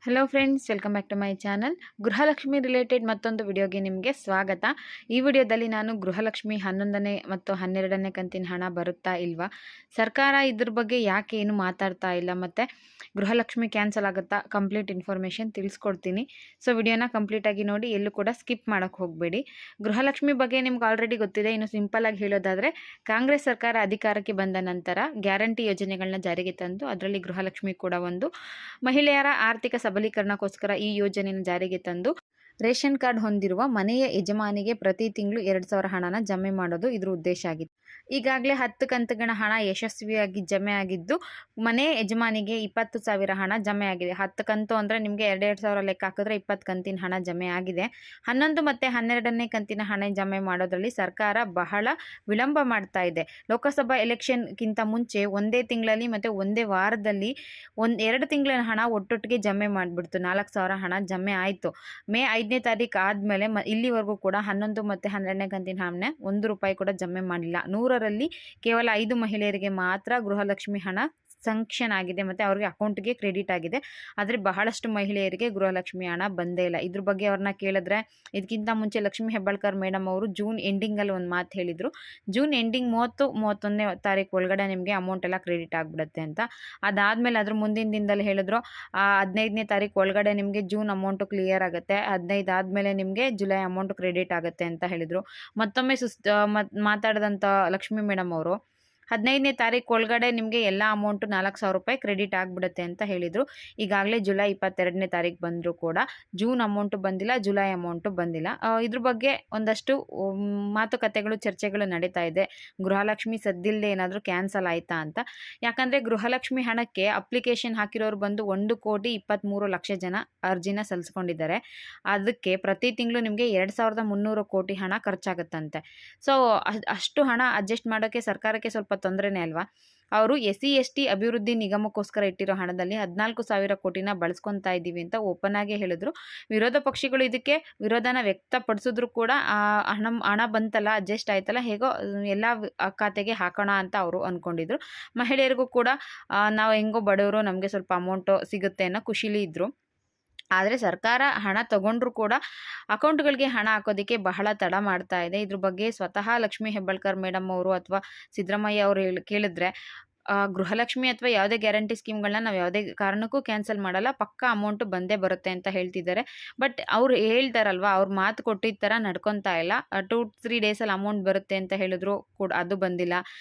Hello friends, welcome back to my channel. Gruhalakshmi related ಮತ್ತೊಂದು ವಿಡಿಯೋಗೆ ನಿಮಗೆ ಸ್ವಾಗತ. ಈ ವಿಡಿಯೋದಲ್ಲಿ ನಾನು ಗೃಹಲಕ್ಷ್ಮಿ 11ನೇ ಮತ್ತು 12ನೇ ಕಂತಿನ ಹಣ ಬರುತ್ತಾ ಇಲ್ವಾ, ಸರ್ಕಾರ ಇದ್ರ ಬಗ್ಗೆ ಯಾಕೆ ಏನು ಮಾತಾಡ್ತಾ ಇಲ್ಲ, ಮತ್ತು ಗೃಹಲಕ್ಷ್ಮಿ ಕ್ಯಾನ್ಸಲ್ ಆಗುತ್ತಾ, ಕಂಪ್ಲೀಟ್ ಇನ್ಫಾರ್ಮೇಷನ್ ತಿಳಿಸ್ಕೊಡ್ತೀನಿ. ಸೊ ವಿಡಿಯೋನ ಕಂಪ್ಲೀಟಾಗಿ ನೋಡಿ, ಎಲ್ಲೂ ಕೂಡ ಸ್ಕಿಪ್ ಮಾಡೋಕ್ಕೆ ಹೋಗಬೇಡಿ. ಗೃಹಲಕ್ಷ್ಮಿ ಬಗ್ಗೆ ನಿಮ್ಗೆ ಆಲ್ರೆಡಿ ಗೊತ್ತಿದೆ. ಇನ್ನು ಸಿಂಪಲ್ಲಾಗಿ ಹೇಳೋದಾದರೆ, ಕಾಂಗ್ರೆಸ್ ಸರ್ಕಾರ ಅಧಿಕಾರಕ್ಕೆ ಬಂದ ನಂತರ ಗ್ಯಾರಂಟಿ ಯೋಜನೆಗಳನ್ನ ಜಾರಿಗೆ ತಂದು ಅದರಲ್ಲಿ ಗೃಹಲಕ್ಷ್ಮಿ ಕೂಡ ಒಂದು. ಮಹಿಳೆಯರ ಆರ್ಥಿಕ ಸಬಲೀಕರಣಕ್ಕೋಸ್ಕರ ಈ ಯೋಜನೆಯನ್ನು ಜಾರಿಗೆ ತಂದು ರೇಷನ್ ಕಾರ್ಡ್ ಹೊಂದಿರುವ ಮನೆಯ ಯಜಮಾನಿಗೆ ಪ್ರತಿ ತಿಂಗಳು 2,000 ಹಣನ ಜಮೆ ಮಾಡೋದು ಇದ್ರ ಉದ್ದೇಶ ಆಗಿತ್ತು. ಈಗಾಗಲೇ 10 ಕಂತುಗಳ ಹಣ ಯಶಸ್ವಿಯಾಗಿ ಜಮೆ ಆಗಿದ್ದು, ಮನೆ ಯಜಮಾನಿಗೆ 20,000 ಹಣ ಜಮೆ ಆಗಿದೆ. 10 ಕಂತು ಅಂದರೆ ನಿಮಗೆ 2,000 ಲೆಕ್ಕ ಹಾಕಿದ್ರೆ 20 ಕಂತಿನ ಹಣ ಜಮೆ ಆಗಿದೆ. 11 ಮತ್ತು 12ನೇ ಕಂತಿನ ಹಣ ಜಮೆ ಮಾಡೋದ್ರಲ್ಲಿ ಸರ್ಕಾರ ಬಹಳ ವಿಳಂಬ ಮಾಡ್ತಾ ಇದೆ. ಲೋಕಸಭಾ ಎಲೆಕ್ಷನ್ಗಿಂತ ಮುಂಚೆ ಒಂದೇ ತಿಂಗಳಲ್ಲಿ ಮತ್ತು ಒಂದೇ ವಾರದಲ್ಲಿ 2 ತಿಂಗಳ ಹಣ ಒಟ್ಟೊಟ್ಟಿಗೆ ಜಮೆ ಮಾಡಿಬಿಡ್ತು. 4,000 ಹಣ ಜಮೆ ಆಯಿತು. ಮೇ 5ನೇ ತಾರೀಕು ಆದಮೇಲೆ ಇಲ್ಲಿವರೆಗೂ ಕೂಡ 11 ಮತ್ತು 12ನೇ ಕಂತಿನ ಹಣ 1 ರೂಪಾಯಿ ಕೂಡ ಜಮೆ ಮಾಡಿಲ್ಲ. 100ರಲ್ಲಿ ಕೇವಲ 5 ಮಹಿಳೆಯರಿಗೆ ಮಾತ್ರ ಗೃಹಲಕ್ಷ್ಮಿ ಹಣ ಸ್ಯಾಂಕ್ಷನ್ ಆಗಿದೆ ಮತ್ತು ಅವ್ರಿಗೆ ಅಕೌಂಟ್ಗೆ ಕ್ರೆಡಿಟ್ ಆಗಿದೆ. ಆದರೆ ಬಹಳಷ್ಟು ಮಹಿಳೆಯರಿಗೆ ಗೃಹಲಕ್ಷ್ಮಿ ಹಣ ಬಂದೇ ಇಲ್ಲ. ಇದ್ರ ಬಗ್ಗೆ ಅವ್ರನ್ನ ಕೇಳಿದ್ರೆ, ಇದಕ್ಕಿಂತ ಮುಂಚೆ ಲಕ್ಷ್ಮೀ ಹೆಬ್ಬಾಳ್ಕರ್ ಮೇಡಮ್ ಅವರು ಜೂನ್ ಎಂಡಿಂಗಲ್ಲಿ ಒಂದು ಮಾತು ಹೇಳಿದರು. ಜೂನ್ ಎಂಡಿಂಗ್ 30-31ನೇ ತಾರೀಕು ಒಳಗಡೆ ನಿಮಗೆ ಅಮೌಂಟ್ ಎಲ್ಲ ಕ್ರೆಡಿಟ್ ಆಗಿಬಿಡುತ್ತೆ ಅಂತ. ಅದಾದಮೇಲೆ ಅದ್ರ ಮುಂದಿನ ದಿನದಲ್ಲಿ ಹೇಳಿದ್ರು 15ನೇ ತಾರೀಕು ಒಳಗಡೆ ನಿಮಗೆ ಜೂನ್ ಅಮೌಂಟು ಕ್ಲಿಯರ್ ಆಗುತ್ತೆ, 15 ಆದಮೇಲೆ ನಿಮಗೆ ಜುಲೈ ಅಮೌಂಟ್ ಕ್ರೆಡಿಟ್ ಆಗುತ್ತೆ ಅಂತ ಹೇಳಿದರು. ಮತ್ತೊಮ್ಮೆ ಮಾತಾಡಿದಂಥ ಲಕ್ಷ್ಮೀ ಮೇಡಮ್ ಅವರು 15ನೇ ತಾರೀಕು ಒಳಗಡೆ ನಿಮಗೆ ಎಲ್ಲ ಅಮೌಂಟು 4,000 ರೂಪಾಯಿ ಕ್ರೆಡಿಟ್ ಆಗಿಬಿಡುತ್ತೆ ಅಂತ ಹೇಳಿದರು. ಈಗಾಗಲೇ ಜುಲೈ 22ನೇ ತಾರೀಕು ಬಂದರೂ ಕೂಡ ಜೂನ್ ಅಮೌಂಟು ಬಂದಿಲ್ಲ, ಜುಲೈ ಅಮೌಂಟು ಬಂದಿಲ್ಲ. ಇದ್ರ ಬಗ್ಗೆ ಒಂದಷ್ಟು ಮಾತುಕತೆಗಳು, ಚರ್ಚೆಗಳು ನಡೀತಾ ಇದೆ. ಗೃಹಲಕ್ಷ್ಮಿ ಸದ್ದಿಲ್ಲದೆ ಏನಾದರೂ ಕ್ಯಾನ್ಸಲ್ ಆಯಿತಾ ಅಂತ. ಯಾಕಂದರೆ ಗೃಹಲಕ್ಷ್ಮಿ ಹಣಕ್ಕೆ ಅಪ್ಲಿಕೇಶನ್ ಹಾಕಿರೋರು ಬಂದು 1,23,00,000 ಜನ ಅರ್ಜಿನ ಸಲ್ಲಿಸ್ಕೊಂಡಿದ್ದಾರೆ. ಅದಕ್ಕೆ ಪ್ರತಿ ತಿಂಗಳು ನಿಮಗೆ 2,300 ಕೋಟಿ ಹಣ ಖರ್ಚಾಗುತ್ತಂತೆ. ಸೊ ಅಷ್ಟು ಹಣ ಅಡ್ಜಸ್ಟ್ ಮಾಡೋಕ್ಕೆ ಸರ್ಕಾರಕ್ಕೆ ಸ್ವಲ್ಪ ತೊಂದರೆನೇ ಅಲ್ವಾ. ಅವರು SC/ST ಅಭಿವೃದ್ಧಿ ನಿಗಮಕ್ಕೋಸ್ಕರ ಇಟ್ಟಿರೋ ಹಣದಲ್ಲಿ 14,000 ಕೋಟಿನ ಬಳಸ್ಕೊತಾ ಇದ್ದೀವಿ ಅಂತ ಓಪನ್ ಆಗೇ ಹೇಳಿದ್ರು. ವಿರೋಧ ಪಕ್ಷಗಳು ಇದಕ್ಕೆ ವಿರೋಧನ ವ್ಯಕ್ತಪಡಿಸಿದ್ರು ಕೂಡ ಹಣ ಬಂತಲ್ಲ, ಅಡ್ಜಸ್ಟ್ ಆಯ್ತಲ್ಲ, ಹೇಗೋ ಎಲ್ಲ ಖಾತೆಗೆ ಹಾಕೋಣ ಅಂತ ಅವರು ಅಂದ್ಕೊಂಡಿದ್ರು. ಮಹಿಳೆಯರಿಗೂ ಕೂಡ ನಾವು ಹೆಂಗೋ ಬಡವರು, ನಮಗೆ ಸ್ವಲ್ಪ ಅಮೌಂಟು ಸಿಗುತ್ತೆ ಅನ್ನೋ ಖುಷಿಲಿ ಇದ್ದರು. ಆದರೆ ಸರ್ಕಾರ ಹಣ ತಗೊಂಡ್ರೂ ಕೂಡ ಅಕೌಂಟ್ಗಳಿಗೆ ಹಣ ಹಾಕೋದಕ್ಕೆ ಬಹಳ ತಡ ಮಾಡ್ತಾ ಇದೆ. ಇದ್ರ ಬಗ್ಗೆ ಸ್ವತಃ ಲಕ್ಷ್ಮೀ ಹೆಬ್ಬಾಳ್ಕರ್ ಮೇಡಮ್ ಅವರು ಅಥವಾ ಸಿದ್ದರಾಮಯ್ಯ ಅವರು ಕೇಳಿದ್ರೆ, ಗೃಹಲಕ್ಷ್ಮಿ ಅಥವಾ ಯಾವುದೇ ಗ್ಯಾರಂಟಿ ಸ್ಕೀಮ್ಗಳನ್ನ ನಾವು ಯಾವುದೇ ಕಾರಣಕ್ಕೂ ಕ್ಯಾನ್ಸಲ್ ಮಾಡಲ್ಲ, ಪಕ್ಕಾ ಅಮೌಂಟು ಬಂದೇ ಬರುತ್ತೆ ಅಂತ ಹೇಳ್ತಿದ್ದಾರೆ. ಬಟ್ ಅವ್ರು ಹೇಳ್ತಾರಲ್ವ, ಅವ್ರು ಮಾತು ಕೊಟ್ಟಿದ್ದ ಥರ ನಡ್ಕೊತಾ ಇಲ್ಲ. 2-3 ಡೇಸಲ್ಲಿ ಅಮೌಂಟ್ ಬರುತ್ತೆ ಅಂತ ಹೇಳಿದ್ರು ಕೂಡ ಅದು ಬಂದಿಲ್ಲ.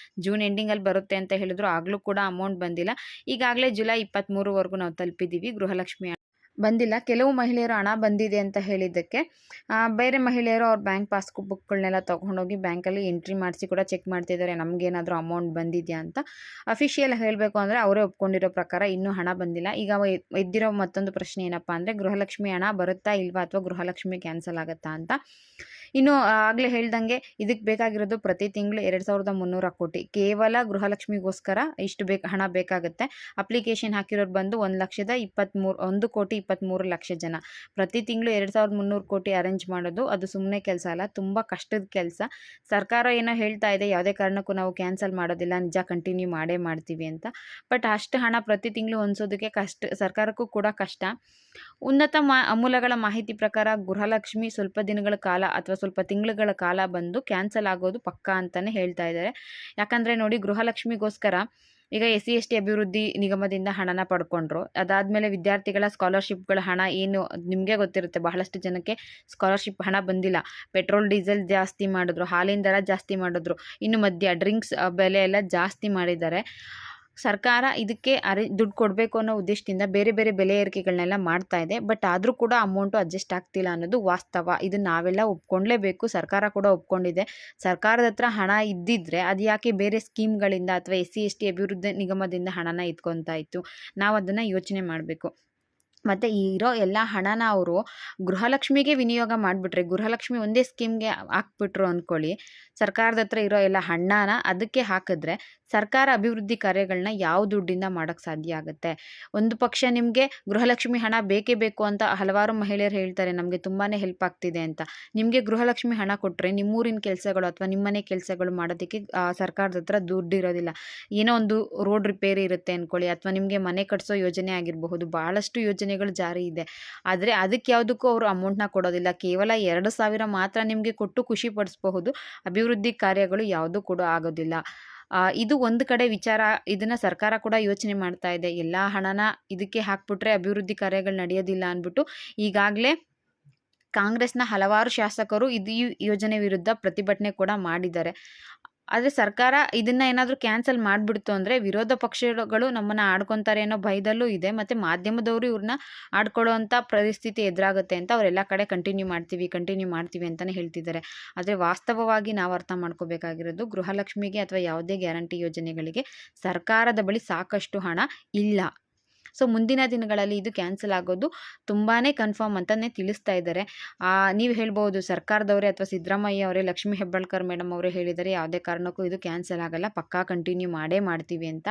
ಜೂನ್ ಎಂಡಿಂಗಲ್ಲಿ ಬರುತ್ತೆ ಅಂತ ಹೇಳಿದ್ರು, ಆಗಲೂ ಕೂಡ ಅಮೌಂಟ್ ಬಂದಿಲ್ಲ. ಈಗಾಗಲೇ ಜುಲೈ 23ವರೆಗೂ ನಾವು ತಲುಪಿದ್ದೀವಿ, ಗೃಹಲಕ್ಷ್ಮಿ ಬಂದಿಲ್ಲ. ಕೆಲವು ಮಹಿಳೆಯರು ಹಣ ಬಂದಿದೆ ಅಂತ ಹೇಳಿದ್ದಕ್ಕೆ ಬೇರೆ ಮಹಿಳೆಯರು ಅವ್ರ ಬ್ಯಾಂಕ್ ಪಾಸ್ಬುಕ್ಗಳನ್ನೆಲ್ಲ ತೊಗೊಂಡೋಗಿ ಬ್ಯಾಂಕಲ್ಲಿ ಎಂಟ್ರಿ ಮಾಡಿಸಿ ಕೂಡ ಚೆಕ್ ಮಾಡ್ತಿದ್ದಾರೆ, ನಮಗೇನಾದರೂ ಅಮೌಂಟ್ ಬಂದಿದೆಯಾ ಅಂತ. ಅಫಿಷಿಯಲ್ ಹೇಳಬೇಕು ಅಂದರೆ ಅವರೇ ಒಪ್ಕೊಂಡಿರೋ ಪ್ರಕಾರ ಇನ್ನೂ ಹಣ ಬಂದಿಲ್ಲ. ಈಗ ಎದ್ದಿರೋ ಮತ್ತೊಂದು ಪ್ರಶ್ನೆ ಏನಪ್ಪ ಅಂದರೆ, ಗೃಹಲಕ್ಷ್ಮಿ ಹಣ ಬರುತ್ತಾ ಇಲ್ವಾ ಅಥವಾ ಗೃಹಲಕ್ಷ್ಮಿ ಕ್ಯಾನ್ಸಲ್ ಆಗುತ್ತಾ ಅಂತ. ಇನ್ನು ಆಗಲೇ ಹೇಳ್ದಂಗೆ ಇದಕ್ಕೆ ಬೇಕಾಗಿರೋದು ಪ್ರತಿ ತಿಂಗಳು 2,300 ಕೋಟಿ. ಕೇವಲ ಗೃಹಲಕ್ಷ್ಮಿಗೋಸ್ಕರ ಇಷ್ಟು ಹಣ ಬೇಕಾಗುತ್ತೆ. ಅಪ್ಲಿಕೇಶನ್ ಹಾಕಿರೋರು ಬಂದು 1,23,00,000 ಜನ. ಪ್ರತಿ ತಿಂಗಳು 2,300 ಕೋಟಿ ಅರೇಂಜ್ ಮಾಡೋದು ಅದು ಸುಮ್ಮನೆ ಕೆಲಸ ಅಲ್ಲ, ತುಂಬ ಕಷ್ಟದ ಕೆಲಸ. ಸರ್ಕಾರ ಏನೋ ಹೇಳ್ತಾ ಇದೆ, ಯಾವುದೇ ಕಾರಣಕ್ಕೂ ನಾವು ಕ್ಯಾನ್ಸಲ್ ಮಾಡೋದಿಲ್ಲ, ನಿಜ ಕಂಟಿನ್ಯೂ ಮಾಡೇ ಮಾಡ್ತೀವಿ ಅಂತ. ಬಟ್ ಅಷ್ಟು ಹಣ ಪ್ರತಿ ತಿಂಗಳು ಹೊಂದಿಸೋದಕ್ಕೆ ಸರ್ಕಾರಕ್ಕೂ ಕೂಡ ಕಷ್ಟ. ಉನ್ನತ ಮೂಲಗಳ ಮಾಹಿತಿ ಪ್ರಕಾರ ಗೃಹಲಕ್ಷ್ಮಿ ಸ್ವಲ್ಪ ದಿನಗಳ ಕಾಲ ಅಥವಾ ಸ್ವಲ್ಪ ತಿಂಗಳುಗಳ ಕಾಲ ಬಂದು ಕ್ಯಾನ್ಸಲ್ ಆಗೋದು ಪಕ್ಕಾ ಅಂತಲೇ ಹೇಳ್ತಾ ಇದ್ದಾರೆ. ಯಾಕಂದರೆ ನೋಡಿ, ಗೃಹಲಕ್ಷ್ಮಿಗೋಸ್ಕರ ಈಗ SC/ST ಅಭಿವೃದ್ಧಿ ನಿಗಮದಿಂದ ಹಣನ ಪಡ್ಕೊಂಡ್ರು. ಅದಾದಮೇಲೆ ವಿದ್ಯಾರ್ಥಿಗಳ ಸ್ಕಾಲರ್ಶಿಪ್ಗಳ ಹಣ ಏನು ನಿಮಗೆ ಗೊತ್ತಿರುತ್ತೆ, ಬಹಳಷ್ಟು ಜನಕ್ಕೆ ಸ್ಕಾಲರ್ಶಿಪ್ ಹಣ ಬಂದಿಲ್ಲ. ಪೆಟ್ರೋಲ್ ಡೀಸೆಲ್ ಜಾಸ್ತಿ ಮಾಡಿದ್ರು, ಹಾಲಿನ ದರ ಜಾಸ್ತಿ ಮಾಡಿದ್ರು, ಇನ್ನು ಡ್ರಿಂಕ್ಸ್ ಬೆಲೆ ಎಲ್ಲ ಜಾಸ್ತಿ ಮಾಡಿದ್ದಾರೆ. ಸರ್ಕಾರ ಇದಕ್ಕೆ ದುಡ್ಡು ಕೊಡಬೇಕು ಅನ್ನೋ ಉದ್ದೇಶದಿಂದ ಬೇರೆ ಬೇರೆ ಬೆಲೆ ಏರಿಕೆಗಳನ್ನೆಲ್ಲ ಮಾಡ್ತಾ ಇದೆ. ಬಟ್ ಆದರೂ ಕೂಡ ಅಮೌಂಟು ಅಡ್ಜಸ್ಟ್ ಆಗ್ತಿಲ್ಲ ಅನ್ನೋದು ವಾಸ್ತವ. ಇದನ್ನು ನಾವೆಲ್ಲ ಒಪ್ಕೊಳ್ಳೇಬೇಕು. ಸರ್ಕಾರ ಕೂಡ ಒಪ್ಕೊಂಡಿದೆ. ಸರ್ಕಾರದ ಹತ್ರ ಹಣ ಇದ್ದಿದ್ರೆ ಅದು ಯಾಕೆ ಬೇರೆ ಸ್ಕೀಮ್ಗಳಿಂದ ಅಥವಾ SC/ST ಅಭಿವೃದ್ಧಿ ನಿಗಮದಿಂದ ಹಣನ ಇಟ್ಕೊತಾ ಇತ್ತು? ನಾವು ಅದನ್ನು ಯೋಚನೆ ಮಾಡಬೇಕು. ಮತ್ತು ಇರೋ ಎಲ್ಲ ಹಣನ ಅವರು ಗೃಹಲಕ್ಷ್ಮಿಗೆ ವಿನಿಯೋಗ ಮಾಡಿಬಿಟ್ರೆ, ಗೃಹಲಕ್ಷ್ಮಿ ಒಂದೇ ಸ್ಕೀಮ್ಗೆ ಹಾಕ್ಬಿಟ್ರು ಅಂದ್ಕೊಳ್ಳಿ, ಸರ್ಕಾರದ ಹತ್ರ ಇರೋ ಎಲ್ಲ ಹಣನ ಅದಕ್ಕೆ ಹಾಕಿದ್ರೆ ಸರ್ಕಾರ ಅಭಿವೃದ್ಧಿ ಕಾರ್ಯಗಳನ್ನ ಯಾವ ದುಡ್ಡಿಂದ ಮಾಡೋಕ್ಕೆ ಸಾಧ್ಯ ಆಗುತ್ತೆ? ಒಂದು ಪಕ್ಷ ನಿಮಗೆ ಗೃಹಲಕ್ಷ್ಮಿ ಹಣ ಬೇಕೇ ಬೇಕು ಅಂತ ಹಲವಾರು ಮಹಿಳೆಯರು ಹೇಳ್ತಾರೆ, ನಮಗೆ ತುಂಬಾ ಹೆಲ್ಪ್ ಆಗ್ತಿದೆ ಅಂತ. ನಿಮಗೆ ಗೃಹಲಕ್ಷ್ಮಿ ಹಣ ಕೊಟ್ಟರೆ ನಿಮ್ಮೂರಿನ ಕೆಲಸಗಳು ಅಥವಾ ನಿಮ್ಮನೆ ಕೆಲಸಗಳು ಮಾಡೋದಕ್ಕೆ ಸರ್ಕಾರದ ಹತ್ರ ದುಡ್ಡು ಇರೋದಿಲ್ಲ. ಏನೋ ಒಂದು ರೋಡ್ ರಿಪೇರಿ ಇರುತ್ತೆ ಅಂದ್ಕೊಳ್ಳಿ, ಅಥವಾ ನಿಮಗೆ ಮನೆ ಕಟ್ಟಿಸೋ ಯೋಜನೆ ಆಗಿರಬಹುದು, ಭಾಳಷ್ಟು ಯೋಜನೆ ಯೋಜನೆಗಳು ಜಾರಿ ಇದೆ. ಆದರೆ ಅದಕ್ಕೆ ಯಾವುದಕ್ಕೂ ಅವರು ಅಮೌಂಟ್ನ ಕೊಡೋದಿಲ್ಲ. ಕೇವಲ 2,000 ಮಾತ್ರ ನಿಮಗೆ ಕೊಟ್ಟು ಖುಷಿ ಪಡಿಸಬಹುದು. ಅಭಿವೃದ್ಧಿ ಕಾರ್ಯಗಳು ಯಾವುದೂ ಕೂಡ ಆಗೋದಿಲ್ಲ. ಇದು ಒಂದು ಕಡೆ ವಿಚಾರ. ಇದನ್ನು ಸರ್ಕಾರ ಕೂಡ ಯೋಚನೆ ಮಾಡ್ತಾ ಇದೆ. ಎಲ್ಲ ಹಣನ ಇದಕ್ಕೆ ಹಾಕ್ಬಿಟ್ರೆ ಅಭಿವೃದ್ಧಿ ಕಾರ್ಯಗಳು ನಡೆಯೋದಿಲ್ಲ ಅಂದ್ಬಿಟ್ಟು ಈಗಾಗಲೇ ಕಾಂಗ್ರೆಸ್ನ ಹಲವಾರು ಶಾಸಕರು ಈ ಯೋಜನೆ ವಿರುದ್ಧ ಪ್ರತಿಭಟನೆ ಕೂಡ ಮಾಡಿದ್ದಾರೆ. ಆದರೆ ಸರ್ಕಾರ ಇದನ್ನು ಏನಾದರೂ ಕ್ಯಾನ್ಸಲ್ ಮಾಡಿಬಿಡ್ತು ಅಂದರೆ ವಿರೋಧ ಪಕ್ಷಗಳು ನಮ್ಮನ್ನು ಆಡ್ಕೊತಾರೆ ಅನ್ನೋ ಭಯದಲ್ಲೂ ಇದೆ. ಮತ್ತು ಮಾಧ್ಯಮದವರು ಇವ್ರನ್ನ ಆಡ್ಕೊಳ್ಳೋವಂಥ ಪರಿಸ್ಥಿತಿ ಎದುರಾಗುತ್ತೆ ಅಂತ ಅವರೆಲ್ಲ ಕಡೆ ಕಂಟಿನ್ಯೂ ಮಾಡ್ತೀವಿ ಅಂತಲೇ ಹೇಳ್ತಿದ್ದಾರೆ. ಆದರೆ ವಾಸ್ತವವಾಗಿ ನಾವು ಅರ್ಥ ಮಾಡ್ಕೋಬೇಕಾಗಿರೋದು, ಗೃಹಲಕ್ಷ್ಮಿಗೆ ಅಥವಾ ಯಾವುದೇ ಗ್ಯಾರಂಟಿ ಯೋಜನೆಗಳಿಗೆ ಸರ್ಕಾರದ ಬಳಿ ಸಾಕಷ್ಟು ಹಣ ಇಲ್ಲ. ಸೊ ಮುಂದಿನ ದಿನಗಳಲ್ಲಿ ಇದು ಕ್ಯಾನ್ಸಲ್ ಆಗೋದು ತುಂಬಾ ಕನ್ಫರ್ಮ್ ಅಂತಲೇ ತಿಳಿಸ್ತಾ ಇದ್ದಾರೆ. ನೀವು ಹೇಳ್ಬೋದು ಸರ್ಕಾರದವರೇ ಅಥವಾ ಸಿದ್ದರಾಮಯ್ಯ ಅವರೇ, ಲಕ್ಷ್ಮೀ ಹೆಬ್ಬಾಳ್ಕರ್ ಮೇಡಮ್ ಅವರೇ ಹೇಳಿದ್ದಾರೆ ಯಾವುದೇ ಕಾರಣಕ್ಕೂ ಇದು ಕ್ಯಾನ್ಸಲ್ ಆಗಲ್ಲ, ಪಕ್ಕಾ ಕಂಟಿನ್ಯೂ ಮಾಡ್ತೀವಿ ಅಂತ.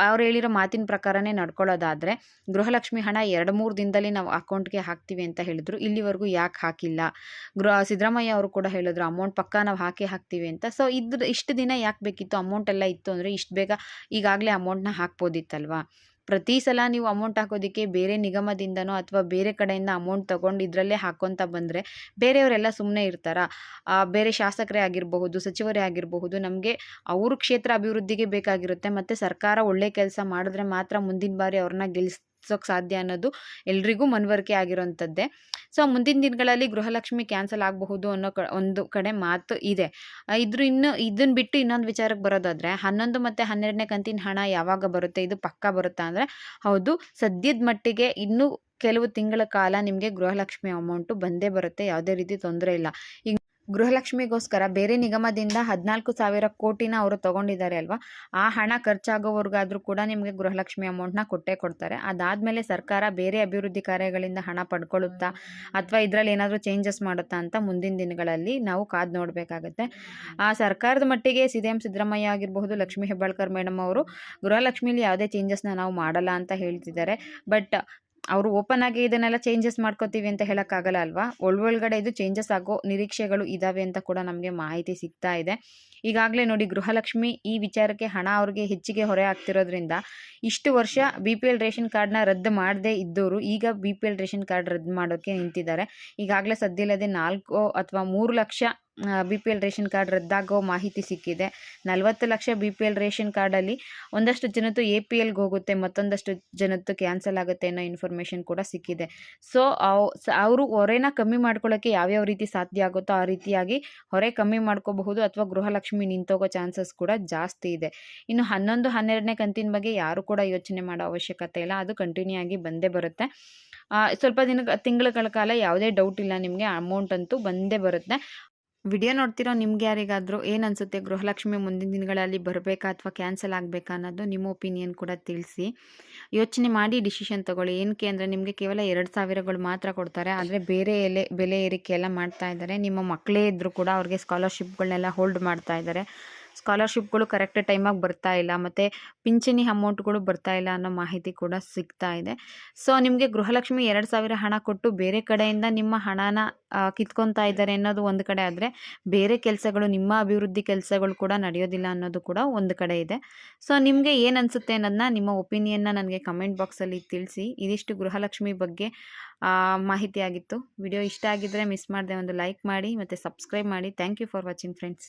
ಅವ್ರು ಹೇಳಿರೋ ಮಾತಿನ ಪ್ರಕಾರನೇ ನಡ್ಕೊಳ್ಳೋದಾದರೆ ಗೃಹಲಕ್ಷ್ಮಿ ಹಣ 2-3 ದಿನದಲ್ಲಿ ನಾವು ಅಕೌಂಟ್ಗೆ ಹಾಕ್ತೀವಿ ಅಂತ ಹೇಳಿದ್ರು. ಇಲ್ಲಿವರೆಗೂ ಯಾಕೆ ಹಾಕಿಲ್ಲ? ಸಿದ್ದರಾಮಯ್ಯ ಅವರು ಕೂಡ ಹೇಳಿದ್ರು ಅಮೌಂಟ್ ಪಕ್ಕಾ ನಾವು ಹಾಕ್ತೀವಿ ಅಂತ. ಸೊ ಇಷ್ಟು ದಿನ ಯಾಕೆ ಬೇಕಿತ್ತು? ಅಮೌಂಟ್ ಎಲ್ಲ ಇತ್ತು ಅಂದರೆ ಇಷ್ಟು ಬೇಗ ಈಗಾಗಲೇ ಅಮೌಂಟ್ನ ಹಾಕ್ಬೋದಿತ್ತಲ್ವಾ? ಪ್ರತಿ ಸಲ ನೀವು ಅಮೌಂಟ್ ಹಾಕೋದಕ್ಕೆ ಬೇರೆ ನಿಗಮದಿಂದನೋ ಅಥವಾ ಬೇರೆ ಕಡೆಯಿಂದ ಅಮೌಂಟ್ ತೊಗೊಂಡು ಇದರಲ್ಲೇ ಹಾಕ್ಕೊತ ಬಂದರೆ ಬೇರೆಯವರೆಲ್ಲ ಸುಮ್ಮನೆ ಇರ್ತಾರಾ? ಬೇರೆ ಶಾಸಕರೇ ಆಗಿರಬಹುದು, ಸಚಿವರೇ ಆಗಿರಬಹುದು, ನಮಗೆ ಅವ್ರ ಕ್ಷೇತ್ರ ಅಭಿವೃದ್ಧಿಗೆ ಬೇಕಾಗಿರುತ್ತೆ. ಮತ್ತು ಸರ್ಕಾರ ಒಳ್ಳೆ ಕೆಲಸ ಮಾಡಿದ್ರೆ ಮಾತ್ರ ಮುಂದಿನ ಬಾರಿ ಅವ್ರನ್ನ ಗೆಲ್ಲಿಸೋಕೆ ಸಾಧ್ಯ ಅನ್ನೋದು ಎಲ್ರಿಗೂ ಮನವರಿಕೆ ಆಗಿರೋಂಥದ್ದೇ. ಸೊ ಮುಂದಿನ ದಿನಗಳಲ್ಲಿ ಗೃಹಲಕ್ಷ್ಮಿ ಕ್ಯಾನ್ಸಲ್ ಆಗಬಹುದು ಅನ್ನೋ ಒಂದು ಕಡೆ ಮಾತು ಇದೆ. ಇದನ್ನು ಬಿಟ್ಟು ಇನ್ನೊಂದು ವಿಚಾರಕ್ಕೆ ಬರೋದಾದರೆ 11 ಮತ್ತು 12ನೇ ಕಂತಿನ ಹಣ ಯಾವಾಗ ಬರುತ್ತೆ? ಇದು ಪಕ್ಕಾ ಬರುತ್ತಾ ಅಂದರೆ ಹೌದು, ಸದ್ಯದ ಮಟ್ಟಿಗೆ ಇನ್ನೂ ಕೆಲವು ತಿಂಗಳ ಕಾಲ ನಿಮಗೆ ಗೃಹಲಕ್ಷ್ಮಿ ಅಮೌಂಟು ಬಂದೇ ಬರುತ್ತೆ. ಯಾವುದೇ ರೀತಿ ತೊಂದರೆ ಇಲ್ಲ. ಈಗ ಗೃಹಲಕ್ಷ್ಮಿಗೋಸ್ಕರ ಬೇರೆ ನಿಗಮದಿಂದ 14,000 ಕೋಟಿನ ಅವರು ತೊಗೊಂಡಿದ್ದಾರೆ ಅಲ್ವಾ? ಆ ಹಣ ಖರ್ಚಾಗೋವರೆಗಾದರೂ ಕೂಡ ನಿಮಗೆ ಗೃಹಲಕ್ಷ್ಮಿ ಅಮೌಂಟ್ನ ಕೊಟ್ಟೇ ಕೊಡ್ತಾರೆ. ಅದಾದಮೇಲೆ ಸರ್ಕಾರ ಬೇರೆ ಅಭಿವೃದ್ಧಿ ಕಾರ್ಯಗಳಿಂದ ಹಣ ಪಡ್ಕೊಳ್ಳುತ್ತಾ ಅಥವಾ ಇದರಲ್ಲಿ ಏನಾದರೂ ಚೇಂಜಸ್ ಮಾಡುತ್ತಾ ಅಂತ ಮುಂದಿನ ದಿನಗಳಲ್ಲಿ ನಾವು ಕಾದು ನೋಡಬೇಕಾಗತ್ತೆ. ಸರ್ಕಾರದ ಮಟ್ಟಿಗೆ CM ಸಿದ್ದರಾಮಯ್ಯ ಆಗಿರಬಹುದು, ಲಕ್ಷ್ಮೀ ಹೆಬ್ಬಾಳ್ಕರ್ ಮೇಡಮ್ ಅವರು ಗೃಹಲಕ್ಷ್ಮಿಲಿ ಯಾವುದೇ ಚೇಂಜಸ್ನ ನಾವು ಮಾಡಲ್ಲ ಅಂತ ಹೇಳ್ತಿದ್ದಾರೆ. ಬಟ್ ಅವರು ಓಪನ್ ಆಗಿ ಇದನ್ನೆಲ್ಲ ಚೇಂಜಸ್ ಮಾಡ್ಕೋತೀವಿ ಅಂತ ಹೇಳೋಕ್ಕಾಗಲ್ಲ ಅಲ್ವಾ? ಒಳಗಡೆ ಇದು ಚೇಂಜಸ್ ಆಗೋ ನಿರೀಕ್ಷೆಗಳು ಇದ್ದಾವೆ ಅಂತ ಕೂಡ ನಮಗೆ ಮಾಹಿತಿ ಸಿಗ್ತಾ ಇದೆ. ಈಗಾಗಲೇ ನೋಡಿ, ಗೃಹಲಕ್ಷ್ಮಿ ಈ ವಿಚಾರಕ್ಕೆ ಹಣ ಅವ್ರಿಗೆ ಹೆಚ್ಚಿಗೆ ಹೊರೆ ಆಗ್ತಿರೋದ್ರಿಂದ ಇಷ್ಟು ವರ್ಷ BPL ರೇಷನ್ ಕಾರ್ಡ್ನ ರದ್ದು ಮಾಡದೇ ಇದ್ದವರು ಈಗ BPL ರೇಷನ್ ಕಾರ್ಡ್ ರದ್ದು ಮಾಡೋಕ್ಕೆ ನಿಂತಿದ್ದಾರೆ. ಈಗಾಗಲೇ ಸದ್ಯಲ್ಲದೆ 4 ಅಥವಾ 3 ಲಕ್ಷ BPL ರೇಷನ್ ಕಾರ್ಡ್ ರದ್ದಾಗೋ ಮಾಹಿತಿ ಸಿಕ್ಕಿದೆ. 40 ಲಕ್ಷ BPL ರೇಷನ್ ಕಾರ್ಡಲ್ಲಿ ಒಂದಷ್ಟು ಜನದ್ದು APLಗೆ ಹೋಗುತ್ತೆ, ಮತ್ತೊಂದಷ್ಟು ಜನದ್ದು ಕ್ಯಾನ್ಸಲ್ ಆಗುತ್ತೆ ಅನ್ನೋ ಇನ್ಫಾರ್ಮೇಷನ್ ಕೂಡ ಸಿಕ್ಕಿದೆ. ಸೊ ಅವರು ಹೊರೆನ ಕಮ್ಮಿ ಮಾಡ್ಕೊಳ್ಳೋಕ್ಕೆ ಯಾವ್ಯಾವ ರೀತಿ ಸಾಧ್ಯ ಆಗುತ್ತೋ ಆ ರೀತಿಯಾಗಿ ಹೊರೆ ಕಮ್ಮಿ ಮಾಡ್ಕೋಬಹುದು ಅಥವಾ ಗೃಹಲಕ್ಷ್ಮಿ ನಿಂತೋಗೋ ಚಾನ್ಸಸ್ ಕೂಡ ಜಾಸ್ತಿ ಇದೆ. ಇನ್ನು 11, 12ನೇ ಕಂತಿನ ಬಗ್ಗೆ ಯಾರು ಕೂಡ ಯೋಚನೆ ಮಾಡೋ ಅವಶ್ಯಕತೆ ಇಲ್ಲ. ಅದು ಕಂಟಿನ್ಯೂ ಆಗಿ ಬಂದೇ ಬರುತ್ತೆ. ಸ್ವಲ್ಪ ತಿಂಗಳ ಕಾಲ ಯಾವುದೇ ಡೌಟ್ ಇಲ್ಲ, ನಿಮಗೆ ಅಮೌಂಟ್ ಅಂತೂ ಬಂದೇ ಬರುತ್ತೆ. ವಿಡಿಯೋ ನೋಡ್ತಿರೋ ನಿಮ್ಗೆ ಯಾರಿಗಾದರೂ ಏನು ಅನಿಸುತ್ತೆ? ಗೃಹಲಕ್ಷ್ಮಿ ಮುಂದಿನ ದಿನಗಳಲ್ಲಿ ಬರಬೇಕಾ ಅಥವಾ ಕ್ಯಾನ್ಸಲ್ ಆಗಬೇಕಾ ಅನ್ನೋದು ನಿಮ್ಮ ಒಪಿನಿಯನ್ ಕೂಡ ತಿಳಿಸಿ. ಯೋಚನೆ ಮಾಡಿ ಡಿಸಿಷನ್ ತೊಗೊಳ್ಳಿ. ಏನಕ್ಕೆ ಅಂದರೆ ನಿಮಗೆ ಕೇವಲ 2,000ಗಳು ಮಾತ್ರ ಕೊಡ್ತಾರೆ, ಆದರೆ ಬೇರೆ ಬೆಲೆ ಏರಿಕೆ ಎಲ್ಲ ಮಾಡ್ತಾ ಇದ್ದಾರೆ. ನಿಮ್ಮ ಮಕ್ಕಳೇ ಇದ್ದರೂ ಕೂಡ ಅವ್ರಿಗೆ ಸ್ಕಾಲರ್ಶಿಪ್ಗಳನ್ನೆಲ್ಲ ಹೋಲ್ಡ್ ಮಾಡ್ತಾ ಇದ್ದಾರೆ. ಸ್ಕಾಲರ್ಶಿಪ್ಗಳು ಕರೆಕ್ಟ್ ಟೈಮಾಗಿ ಬರ್ತಾ ಇಲ್ಲ, ಮತ್ತು ಪಿಂಚಣಿ ಅಮೌಂಟ್ಗಳು ಬರ್ತಾ ಇಲ್ಲ ಅನ್ನೋ ಮಾಹಿತಿ ಕೂಡ ಸಿಗ್ತಾ ಇದೆ. ಸೊ ನಿಮಗೆ ಗೃಹಲಕ್ಷ್ಮಿ 2,000 ಹಣ ಕೊಟ್ಟು ಬೇರೆ ಕಡೆಯಿಂದ ನಿಮ್ಮ ಹಣನ ಕಿತ್ಕೊತಾ ಇದ್ದಾರೆ ಅನ್ನೋದು ಒಂದು ಕಡೆ ಆದರೆ, ಬೇರೆ ಕೆಲಸಗಳು, ನಿಮ್ಮ ಅಭಿವೃದ್ಧಿ ಕೆಲಸಗಳು ಕೂಡ ನಡೆಯೋದಿಲ್ಲ ಅನ್ನೋದು ಕೂಡ ಒಂದು ಕಡೆ ಇದೆ. ಸೊ ನಿಮಗೆ ಏನು ಅನಿಸುತ್ತೆ ಅನ್ನೋದನ್ನ, ನಿಮ್ಮ ಒಪಿನಿಯನ್ನ ನನಗೆ ಕಮೆಂಟ್ ಬಾಕ್ಸಲ್ಲಿ ತಿಳಿಸಿ. ಇದಿಷ್ಟು ಗೃಹಲಕ್ಷ್ಮಿ ಬಗ್ಗೆ ಮಾಹಿತಿ ಆಗಿತ್ತು. ವಿಡಿಯೋ ಇಷ್ಟ ಆಗಿದ್ದರೆ ಮಿಸ್ ಮಾಡದೆ ಒಂದು ಲೈಕ್ ಮಾಡಿ ಮತ್ತು ಸಬ್ಸ್ಕ್ರೈಬ್ ಮಾಡಿ. Thank you for watching friends.